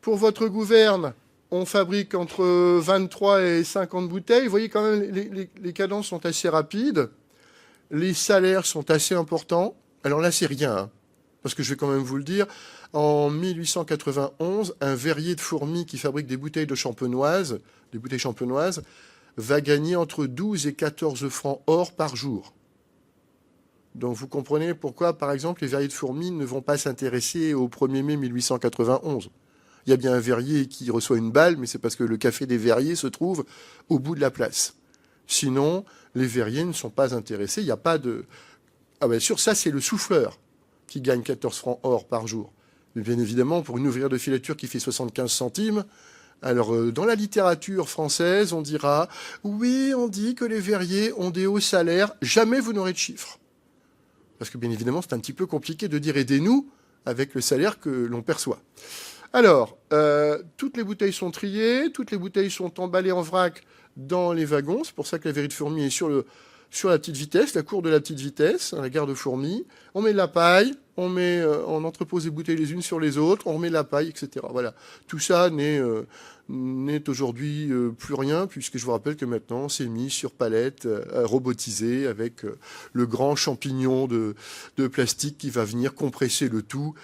C: Pour votre gouverne, on fabrique entre 23 et 50 bouteilles. Vous voyez quand même, les cadences sont assez rapides. Les salaires sont assez importants. Alors là, c'est rien, hein, parce que je vais quand même vous le dire. En 1891, un verrier de fourmis qui fabrique des bouteilles champenoises, va gagner entre 12 et 14 francs or par jour. Donc vous comprenez pourquoi, par exemple, les verriers de fourmis ne vont pas s'intéresser au 1er mai 1891. Il y a bien un verrier qui reçoit une balle, mais c'est parce que le café des verriers se trouve au bout de la place. Sinon, les verriers ne sont pas intéressés. Il n'y a pas de... Ah bien sûr, ça c'est le souffleur qui gagne 14 francs or par jour. Mais bien évidemment, pour une ouvrière de filature qui fait 75 centimes, alors dans la littérature française, on dira « Oui, on dit que les verriers ont des hauts salaires, jamais vous n'aurez de chiffres. » Parce que bien évidemment, c'est un petit peu compliqué de dire « aidez-nous » avec le salaire que l'on perçoit. Alors, toutes les bouteilles sont triées, toutes les bouteilles sont emballées en vrac dans les wagons. C'est pour ça que la verrie de fourmi est sur la petite vitesse, la cour de la petite vitesse, la gare de fourmi. On met de la paille, on entrepose les bouteilles les unes sur les autres, on remet de la paille, etc. Voilà. Tout ça n'est aujourd'hui plus rien, puisque je vous rappelle que maintenant, c'est mis sur palette, robotisé, avec le grand champignon de plastique qui va venir compresser le tout.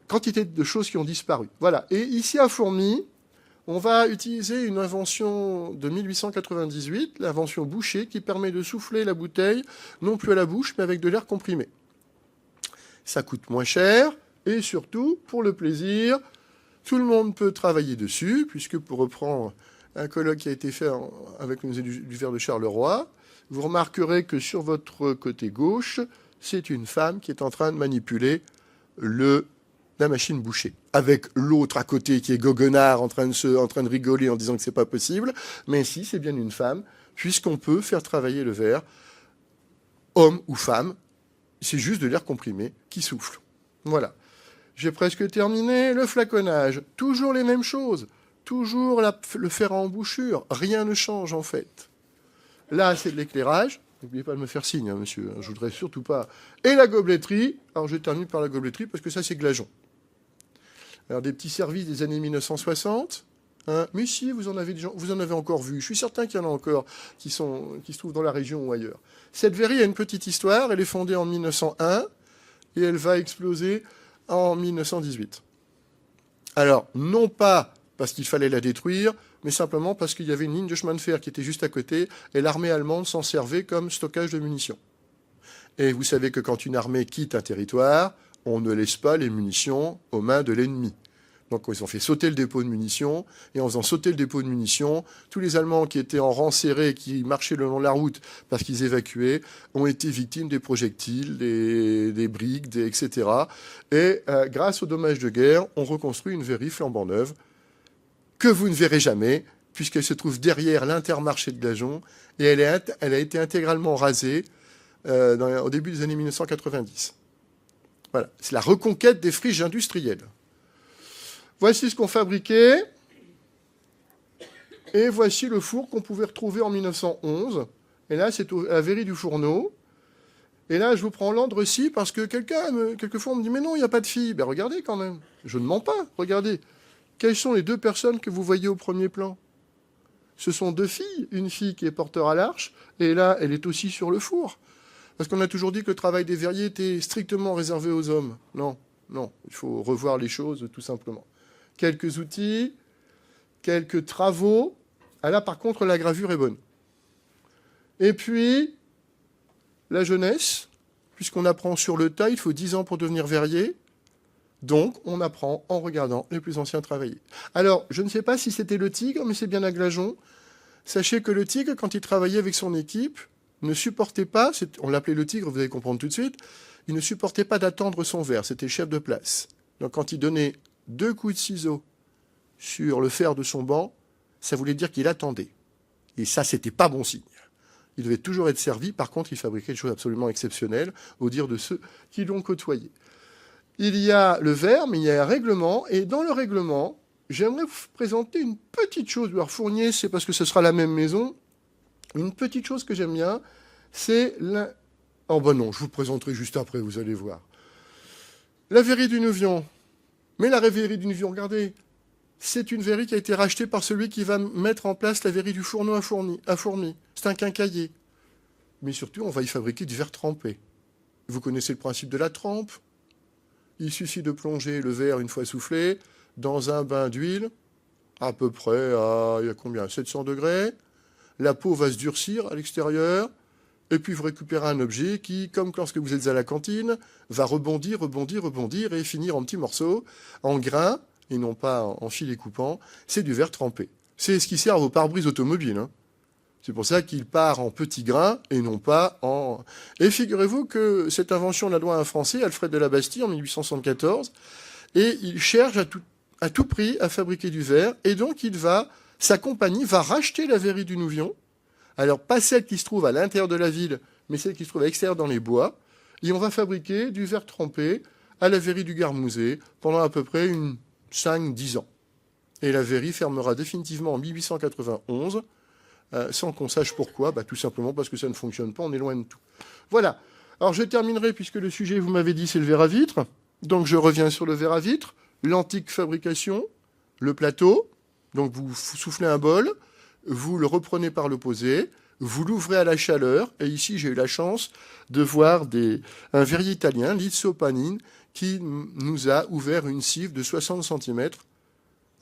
C: Quantité de choses qui ont disparu. Voilà. Et ici à Fourmi, on va utiliser une invention de 1898, l'invention Boucher, qui permet de souffler la bouteille, non plus à la bouche, mais avec de l'air comprimé. Ça coûte moins cher, et surtout, pour le plaisir, tout le monde peut travailler dessus, puisque pour reprendre un colloque qui a été fait avec le musée du verre de Charleroi, vous remarquerez que sur votre côté gauche, c'est une femme qui est en train de manipuler la machine Boucher, avec l'autre à côté qui est goguenard en train de rigoler en disant que c'est pas possible, mais si, c'est bien une femme, puisqu'on peut faire travailler le verre, homme ou femme, c'est juste de l'air comprimé qui souffle. Voilà. J'ai presque terminé. Le flaconnage, toujours les mêmes choses, toujours le fer à embouchure, rien ne change en fait. Là, c'est de l'éclairage. N'oubliez pas de me faire signe, hein, monsieur, je voudrais surtout pas. Et la gobletterie, alors je termine par la gobletterie parce que ça, c'est Glageon. Alors, des petits services des années 1960. Hein. Mais si, vous en avez encore vu. Je suis certain qu'il y en a encore qui se trouvent dans la région ou ailleurs. Cette verrie a une petite histoire. Elle est fondée en 1901 et elle va exploser en 1918. Alors, non pas parce qu'il fallait la détruire, mais simplement parce qu'il y avait une ligne de chemin de fer qui était juste à côté et l'armée allemande s'en servait comme stockage de munitions. Et vous savez que quand une armée quitte un territoire, on ne laisse pas les munitions aux mains de l'ennemi. Donc ils ont fait sauter le dépôt de munitions, et en faisant sauter le dépôt de munitions, tous les Allemands qui étaient en rang serré, qui marchaient le long de la route parce qu'ils évacuaient, ont été victimes des projectiles, des briques, etc. Et grâce aux dommages de guerre, on reconstruit une verrie flambant neuve que vous ne verrez jamais, puisqu'elle se trouve derrière l'Intermarché de Glageon, et elle a été intégralement rasée au début des années 1990. Voilà, c'est la reconquête des friches industrielles. Voici ce qu'on fabriquait. Et voici le four qu'on pouvait retrouver en 1911. Et là, c'est la verrie du Fourneau. Et là, je vous prends l'Andre-ci parce que quelquefois, on me dit « Mais non, il n'y a pas de fille ». Ben regardez quand même. Je ne mens pas. Regardez. Quelles sont les deux personnes que vous voyez au premier plan? Ce sont deux filles. Une fille qui est porteur à l'arche, et là, elle est aussi sur le four. Parce qu'on a toujours dit que le travail des verriers était strictement réservé aux hommes. Non, non, il faut revoir les choses, tout simplement. Quelques outils, quelques travaux. Ah là, par contre, la gravure est bonne. Et puis, la jeunesse, puisqu'on apprend sur le tas, il faut 10 ans pour devenir verrier. Donc, on apprend en regardant les plus anciens travailler. Alors, je ne sais pas si c'était le tigre, mais c'est bien Aglajon. Sachez que le tigre, quand il travaillait avec son équipe, ne supportait pas, on l'appelait le tigre, vous allez comprendre tout de suite, il ne supportait pas d'attendre son verre, c'était chef de place. Donc, quand il donnait 2 coups de ciseaux sur le fer de son banc, ça voulait dire qu'il attendait. Et ça, c'était pas bon signe. Il devait toujours être servi. Par contre, il fabriquait des choses absolument exceptionnelles, au dire de ceux qui l'ont côtoyé. Il y a le verre, mais il y a un règlement. Et dans le règlement, j'aimerais vous présenter une petite chose. Alors, Fournier, c'est parce que ce sera la même maison. Une petite chose que j'aime bien, c'est la... Oh ben non, je vous le présenterai juste après, vous allez voir. La verrie du Nouvion. Mais la verrie du Nouvion, regardez, c'est une verrie qui a été rachetée par celui qui va mettre en place la verrie du fourneau à fourmi. C'est un quincaillier. Mais surtout, on va y fabriquer du verre trempé. Vous connaissez le principe de la trempe. Il suffit de plonger le verre, une fois soufflé, dans un bain d'huile, à peu près à, il y a combien, 700 degrés. La peau va se durcir à l'extérieur. Et puis vous récupérez un objet qui, comme lorsque vous êtes à la cantine, va rebondir, et finir en petits morceaux, en grains, et non pas en filets coupants. C'est du verre trempé. C'est ce qui sert aux pare-brise automobiles. Hein. C'est pour ça qu'il part en petits grains et non pas en... Et figurez-vous que cette invention, on la doit à un Français, Alfred de la Bastille, en 1874, et il cherche à tout prix à fabriquer du verre, et donc sa compagnie va racheter la verrie du Nouvion. Alors, pas celle qui se trouve à l'intérieur de la ville, mais celle qui se trouve à l'extérieur dans les bois. Et on va fabriquer du verre trempé à la verrie du Garmouzet pendant à peu près 5-10 ans. Et la verrie fermera définitivement en 1891, sans qu'on sache pourquoi. Tout simplement parce que ça ne fonctionne pas, on est loin de tout. Voilà. Alors, je terminerai, puisque le sujet, vous m'avez dit, c'est le verre à vitre. Donc, je reviens sur le verre à vitre. L'antique fabrication, le plateau. Donc, vous soufflez un bol. Vous le reprenez par l'opposé, vous l'ouvrez à la chaleur, et ici j'ai eu la chance de voir un verrier italien, Lizzo Panin, qui nous a ouvert une cive de 60 cm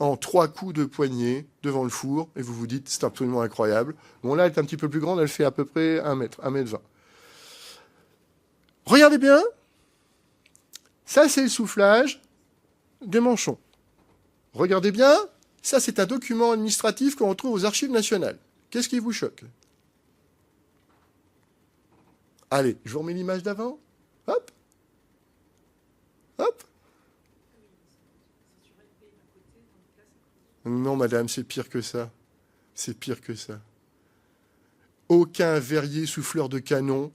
C: en 3 coups de poignée devant le four, et vous vous dites, c'est absolument incroyable. Bon, là, elle est un petit peu plus grande, elle fait à peu près 1 mètre, 1,20 m. Regardez bien, ça c'est le soufflage des manchons. Regardez bien, ça, c'est un document administratif qu'on retrouve aux Archives nationales. Qu'est-ce qui vous choque? Allez, je vous remets l'image d'avant. Hop. Hop. Non, madame, c'est pire que ça. C'est pire que ça. Aucun verrier souffleur de canon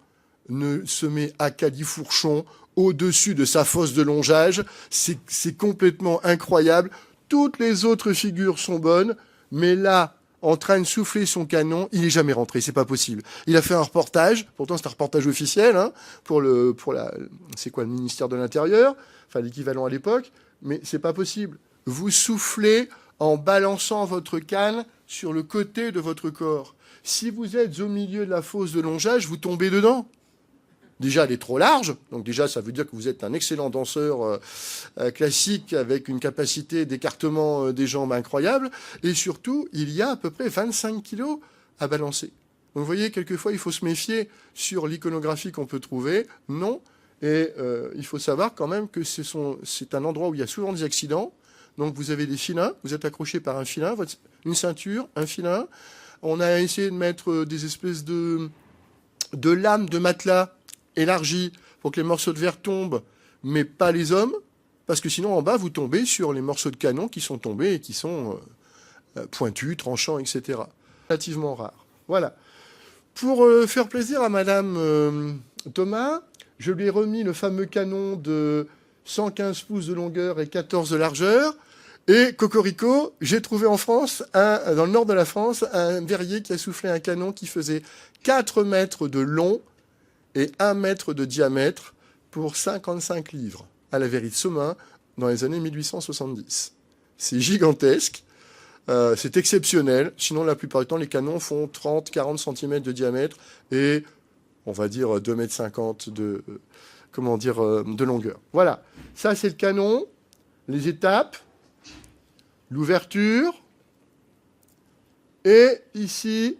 C: ne se met à califourchon au-dessus de sa fosse de longeage. C'est complètement incroyable. Toutes les autres figures sont bonnes, mais là, en train de souffler son canon, il n'est jamais rentré, c'est pas possible. Il a fait un reportage, pourtant c'est un reportage officiel, hein, c'est quoi, le ministère de l'Intérieur, enfin l'équivalent à l'époque, mais c'est pas possible. Vous soufflez en balançant votre canne sur le côté de votre corps. Si vous êtes au milieu de la fosse de longeage, vous tombez dedans. Déjà, elle est trop large, donc déjà, ça veut dire que vous êtes un excellent danseur classique avec une capacité d'écartement des jambes incroyable. Et surtout, il y a à peu près 25 kilos à balancer. Donc, vous voyez, quelquefois, il faut se méfier sur l'iconographie qu'on peut trouver. Non. Et il faut savoir quand même que c'est un endroit où il y a souvent des accidents. Donc, vous avez des filins, vous êtes accroché par un filin, une ceinture, un filin. On a essayé de mettre des espèces de lames de matelas élargi pour que les morceaux de verre tombent, mais pas les hommes, parce que sinon, en bas, vous tombez sur les morceaux de canon qui sont tombés et qui sont pointus, tranchants, etc. Relativement rares. Voilà. Pour faire plaisir à Madame Thomas, je lui ai remis le fameux canon de 115 pouces de longueur et 14 de largeur. Et cocorico, j'ai trouvé en France, dans le nord de la France, un verrier qui a soufflé un canon qui faisait 4 mètres de long et 1 mètre de diamètre pour 55 livres à la verrie de Somain dans les années 1870. C'est gigantesque, c'est exceptionnel. Sinon, la plupart du temps, les canons font 30-40 cm de diamètre et, on va dire, 2,50 m de longueur. Voilà, ça c'est le canon, les étapes, l'ouverture, et ici,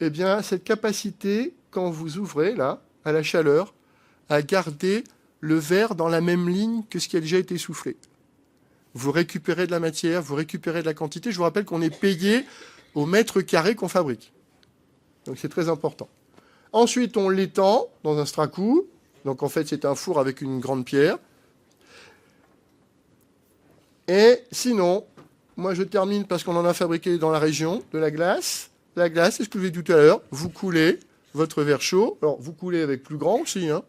C: eh bien, cette capacité, quand vous ouvrez, là, à la chaleur, à garder le verre dans la même ligne que ce qui a déjà été soufflé. Vous récupérez de la matière, vous récupérez de la quantité. Je vous rappelle qu'on est payé au mètre carré qu'on fabrique. Donc c'est très important. Ensuite, on l'étend dans un stracou. Donc en fait, c'est un four avec une grande pierre. Et sinon, moi je termine parce qu'on en a fabriqué dans la région de la glace. La glace, c'est ce que je vous ai dit tout à l'heure. Vous coulez votre verre chaud. Alors vous coulez avec plus grand aussi, hein.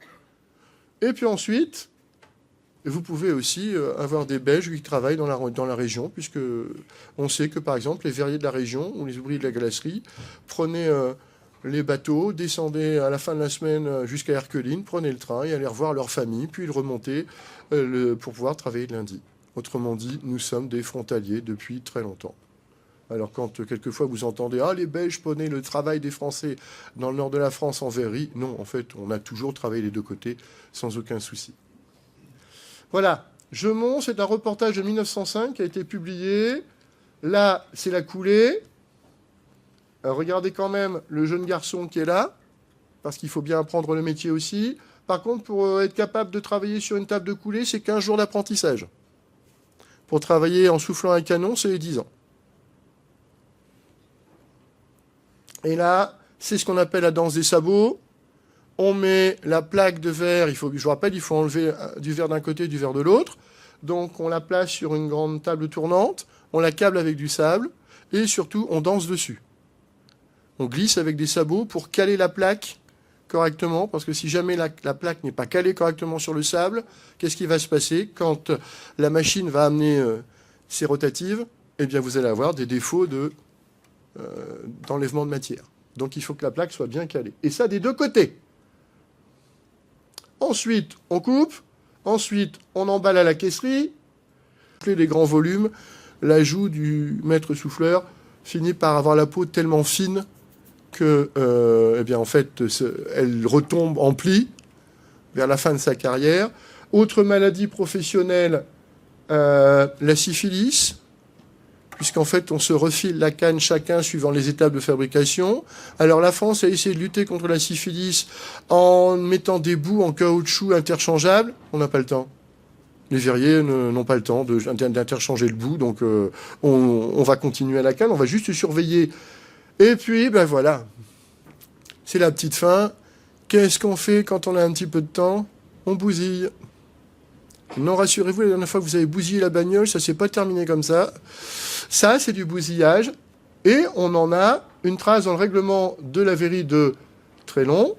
C: Et puis ensuite, vous pouvez aussi avoir des Belges qui travaillent dans la région, puisque on sait que, par exemple, les verriers de la région ou les ouvriers de la glacerie prenaient les bateaux, descendaient à la fin de la semaine jusqu'à Erqueline, prenaient le train et allaient revoir leur famille, puis ils remontaient pour pouvoir travailler le lundi. Autrement dit, nous sommes des frontaliers depuis très longtemps. Alors quand quelquefois vous entendez « Ah, les Belges prenaient le travail des Français dans le nord de la France en verrerie », non, en fait, on a toujours travaillé les deux côtés sans aucun souci. Voilà, Gemont, c'est un reportage de 1905 qui a été publié. Là, c'est la coulée. Alors, regardez quand même le jeune garçon qui est là, parce qu'il faut bien apprendre le métier aussi. Par contre, pour être capable de travailler sur une table de coulée, c'est 15 jours d'apprentissage. Pour travailler en soufflant un canon, c'est 10 ans. Et là, c'est ce qu'on appelle la danse des sabots. On met la plaque de verre, je vous rappelle, il faut enlever du verre d'un côté et du verre de l'autre. Donc on la place sur une grande table tournante, on la câble avec du sable, et surtout on danse dessus. On glisse avec des sabots pour caler la plaque correctement, parce que si jamais la plaque n'est pas calée correctement sur le sable, qu'est-ce qui va se passer quand la machine va amener ses rotatives? Eh bien vous allez avoir des défauts d'enlèvement de matière. Donc il faut que la plaque soit bien calée. Et ça des deux côtés. Ensuite, on coupe. Ensuite, on emballe à la caisserie. Les grands volumes, l'ajout du maître souffleur finit par avoir la peau tellement fine que, eh bien, en fait, elle retombe en plis vers la fin de sa carrière. Autre maladie professionnelle, la syphilis, puisqu'en fait, on se refile la canne chacun suivant les étapes de fabrication. Alors, la France a essayé de lutter contre la syphilis en mettant des bouts en caoutchouc interchangeables. On n'a pas le temps. Les verriers n'ont pas le temps d'interchanger le bout, donc on va continuer à la canne, on va juste surveiller. Et puis, ben voilà, c'est la petite fin. Qu'est-ce qu'on fait quand on a un petit peu de temps? On bousille. Non, rassurez-vous, la dernière fois que vous avez bousillé la bagnole, ça s'est pas terminé comme ça. Ça, c'est du bousillage. Et on en a une trace dans le règlement de la verrie de Trélon.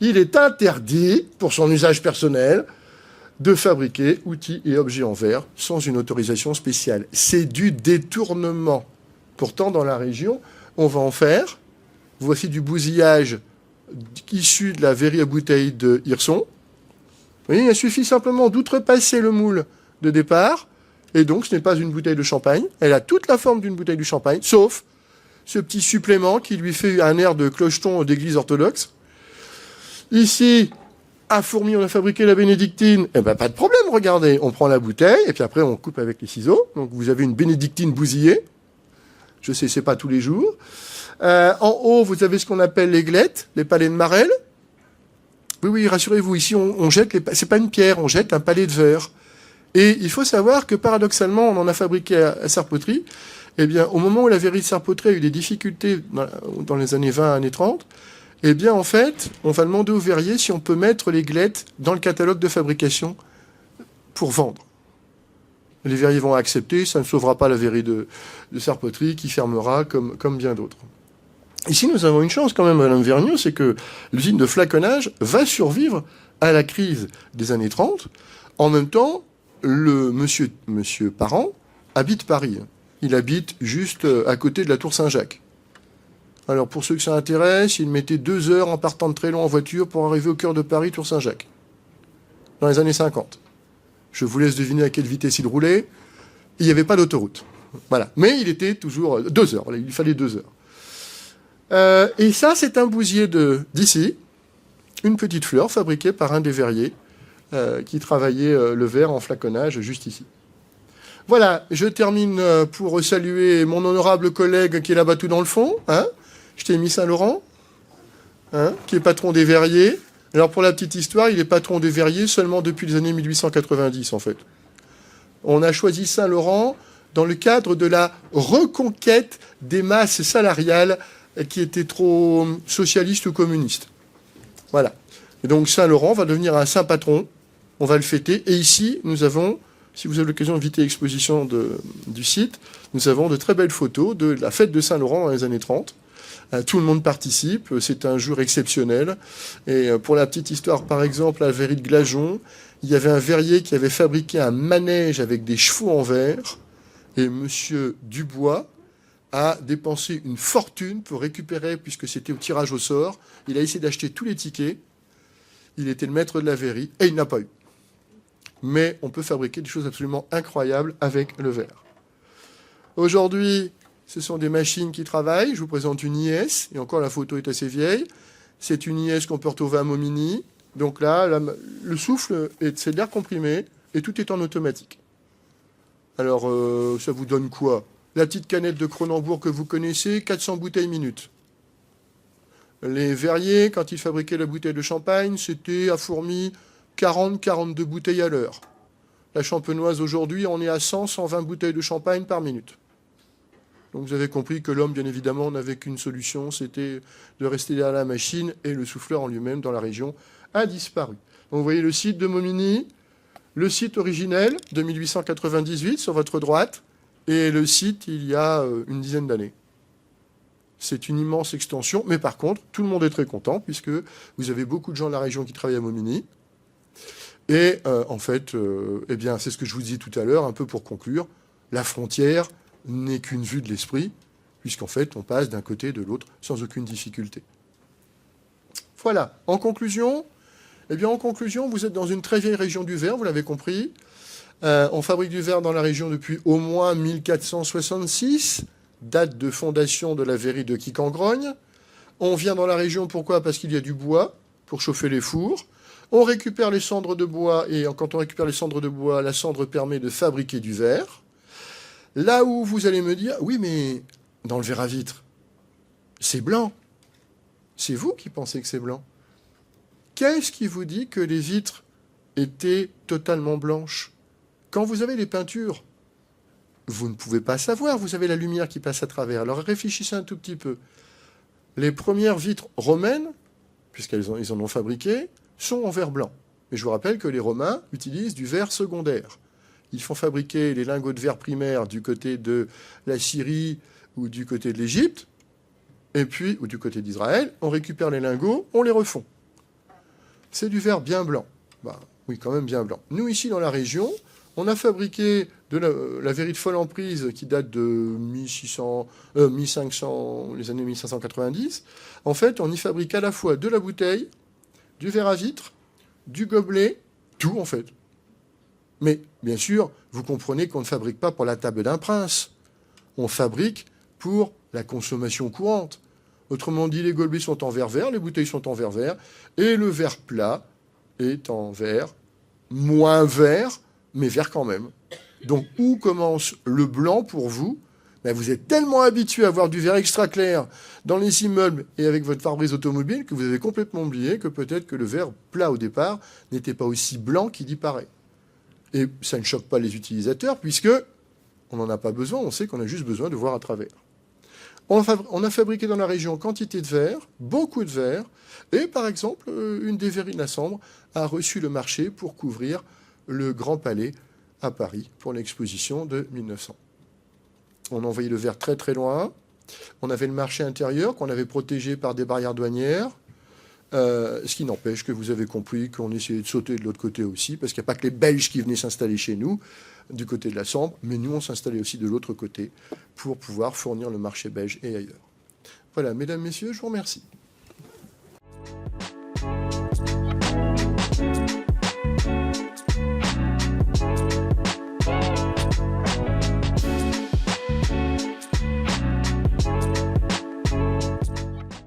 C: Il est interdit, pour son usage personnel, de fabriquer outils et objets en verre sans une autorisation spéciale. C'est du détournement. Pourtant, dans la région, on va en faire. Voici du bousillage issu de la verrie à bouteilles de Hirson. Vous voyez, il suffit simplement d'outrepasser le moule de départ. Et donc, ce n'est pas une bouteille de champagne. Elle a toute la forme d'une bouteille de champagne, sauf ce petit supplément qui lui fait un air de clocheton d'église orthodoxe. Ici, à Fourmi, on a fabriqué la bénédictine. Eh ben, pas de problème, regardez. On prend la bouteille, et puis après, on coupe avec les ciseaux. Donc, vous avez une bénédictine bousillée. Je sais, c'est pas tous les jours. En haut, vous avez ce qu'on appelle les glettes, les palets de marelle. Oui, rassurez-vous, ici, on jette c'est pas une pierre, on jette un palais de verre. Et il faut savoir que, paradoxalement, on en a fabriqué à Sarpoterie. Eh bien, au moment où la verrie de Sarpoterie a eu des difficultés dans les années 20, années 30, eh bien, en fait, on va demander aux verriers si on peut mettre les glettes dans le catalogue de fabrication pour vendre. Les verriers vont accepter, ça ne sauvera pas la verrie de Sarpoterie qui fermera comme bien d'autres. Ici, nous avons une chance quand même, Madame Vergniaud, c'est que l'usine de flaconnage va survivre à la crise des années 30. En même temps, le monsieur Parent habite Paris. Il habite juste à côté de la Tour Saint-Jacques. Alors, pour ceux que ça intéresse, ils mettaient 2 heures en partant de très loin en voiture pour arriver au cœur de Paris, Tour Saint-Jacques, dans les années 50. Je vous laisse deviner à quelle vitesse il roulait. Il n'y avait pas d'autoroute. Voilà. Mais il était toujours 2 heures. Il lui fallait 2 heures. Et ça, c'est un bousier d'ici, une petite fleur fabriquée par un des verriers qui travaillait le verre en flaconnage juste ici. Voilà, je termine pour saluer mon honorable collègue qui est là-bas tout dans le fond, hein, Ch'témy Saint-Laurent, hein, qui est patron des verriers. Alors pour la petite histoire, il est patron des verriers seulement depuis les années 1890 en fait. On a choisi Saint-Laurent dans le cadre de la reconquête des masses salariales qui étaient trop socialistes ou communistes. Voilà. Et donc Saint-Laurent va devenir un saint patron. On va le fêter. Et ici, nous avons, si vous avez l'occasion de visiter l'exposition du site, nous avons de très belles photos de la fête de Saint-Laurent dans les années 30. Tout le monde participe. C'est un jour exceptionnel. Et pour la petite histoire, par exemple, à la verrerie de Glageon, il y avait un verrier qui avait fabriqué un manège avec des chevaux en verre. Et monsieur Dubois a dépensé une fortune pour récupérer, puisque c'était au tirage au sort. Il a essayé d'acheter tous les tickets. Il était le maître de la verrerie et il n'a pas eu. Mais on peut fabriquer des choses absolument incroyables avec le verre. Aujourd'hui, ce sont des machines qui travaillent. Je vous présente une IS, et encore la photo est assez vieille. C'est une IS qu'on peut retrouver à Momigny. Donc là, le souffle, c'est de l'air comprimé, et tout est en automatique. Alors, ça vous donne quoi? La petite canette de Cronenbourg que vous connaissez, 400 bouteilles minute. Les verriers, quand ils fabriquaient la bouteille de champagne, c'était à fourmi 40-42 bouteilles à l'heure. La champenoise, aujourd'hui, on est à 100-120 bouteilles de champagne par minute. Donc vous avez compris que l'homme, bien évidemment, n'avait qu'une solution, c'était de rester derrière la machine, et le souffleur en lui-même, dans la région, a disparu. Donc vous voyez le site de Momigny, le site originel de 1898 sur votre droite, et le site il y a une dizaine d'années. C'est une immense extension, mais par contre, tout le monde est très content, puisque vous avez beaucoup de gens de la région qui travaillent à Momigny. Et en fait, eh bien, c'est ce que je vous disais tout à l'heure, un peu pour conclure, la frontière n'est qu'une vue de l'esprit, puisqu'en fait, on passe d'un côté et de l'autre sans aucune difficulté. Voilà. En conclusion, eh bien, vous êtes dans une très vieille région du verre, vous l'avez compris. On fabrique du verre dans la région depuis au moins 1466, date de fondation de la verrerie de Quicangrogne. On vient dans la région, pourquoi? Parce qu'il y a du bois pour chauffer les fours. On récupère les cendres de bois, et quand on récupère les cendres de bois, la cendre permet de fabriquer du verre. Là où vous allez me dire, oui, mais dans le verre à vitre, c'est blanc. C'est vous qui pensez que c'est blanc. Qu'est-ce qui vous dit que les vitres étaient totalement blanches? Quand vous avez les peintures, vous ne pouvez pas savoir, vous avez la lumière qui passe à travers. Alors réfléchissez un tout petit peu. Les premières vitres romaines, puisqu'ils en ont fabriqué, sont en verre blanc. Mais je vous rappelle que les Romains utilisent du verre secondaire. Ils font fabriquer les lingots de verre primaires du côté de la Syrie ou du côté de l'Égypte, et puis, ou du côté d'Israël, on récupère les lingots, on les refond. C'est du verre bien blanc. Bah, oui, quand même bien blanc. Nous, ici, dans la région, on a fabriqué de la verrerie de Folle-en-Prise qui date de 1500, les années 1590. En fait, on y fabrique à la fois de la bouteille, du verre à vitre, du gobelet, tout en fait. Mais bien sûr, vous comprenez qu'on ne fabrique pas pour la table d'un prince. On fabrique pour la consommation courante. Autrement dit, les gobelets sont en verre vert, les bouteilles sont en verre vert, et le verre plat est en verre moins vert, mais vert quand même. Donc, où commence le blanc pour vous? Ben, vous êtes tellement habitué à avoir du verre extra clair dans les immeubles et avec votre pare-brise automobile que vous avez complètement oublié que peut-être que le verre plat au départ n'était pas aussi blanc qu'il y paraît. Et ça ne choque pas les utilisateurs puisque on n'en a pas besoin, on sait qu'on a juste besoin de voir à travers. On a fabriqué dans la région quantité de verre, beaucoup de verre, et par exemple, une des verreries de la Sambre a reçu le marché pour couvrir le Grand Palais à Paris pour l'exposition de 1900. On envoyait le verre très très loin. On avait le marché intérieur qu'on avait protégé par des barrières douanières. Ce qui n'empêche que vous avez compris qu'on essayait de sauter de l'autre côté aussi, parce qu'il n'y a pas que les Belges qui venaient s'installer chez nous, du côté de la Sambre, mais nous on s'installait aussi de l'autre côté pour pouvoir fournir le marché belge et ailleurs. Voilà, mesdames, messieurs, je vous remercie.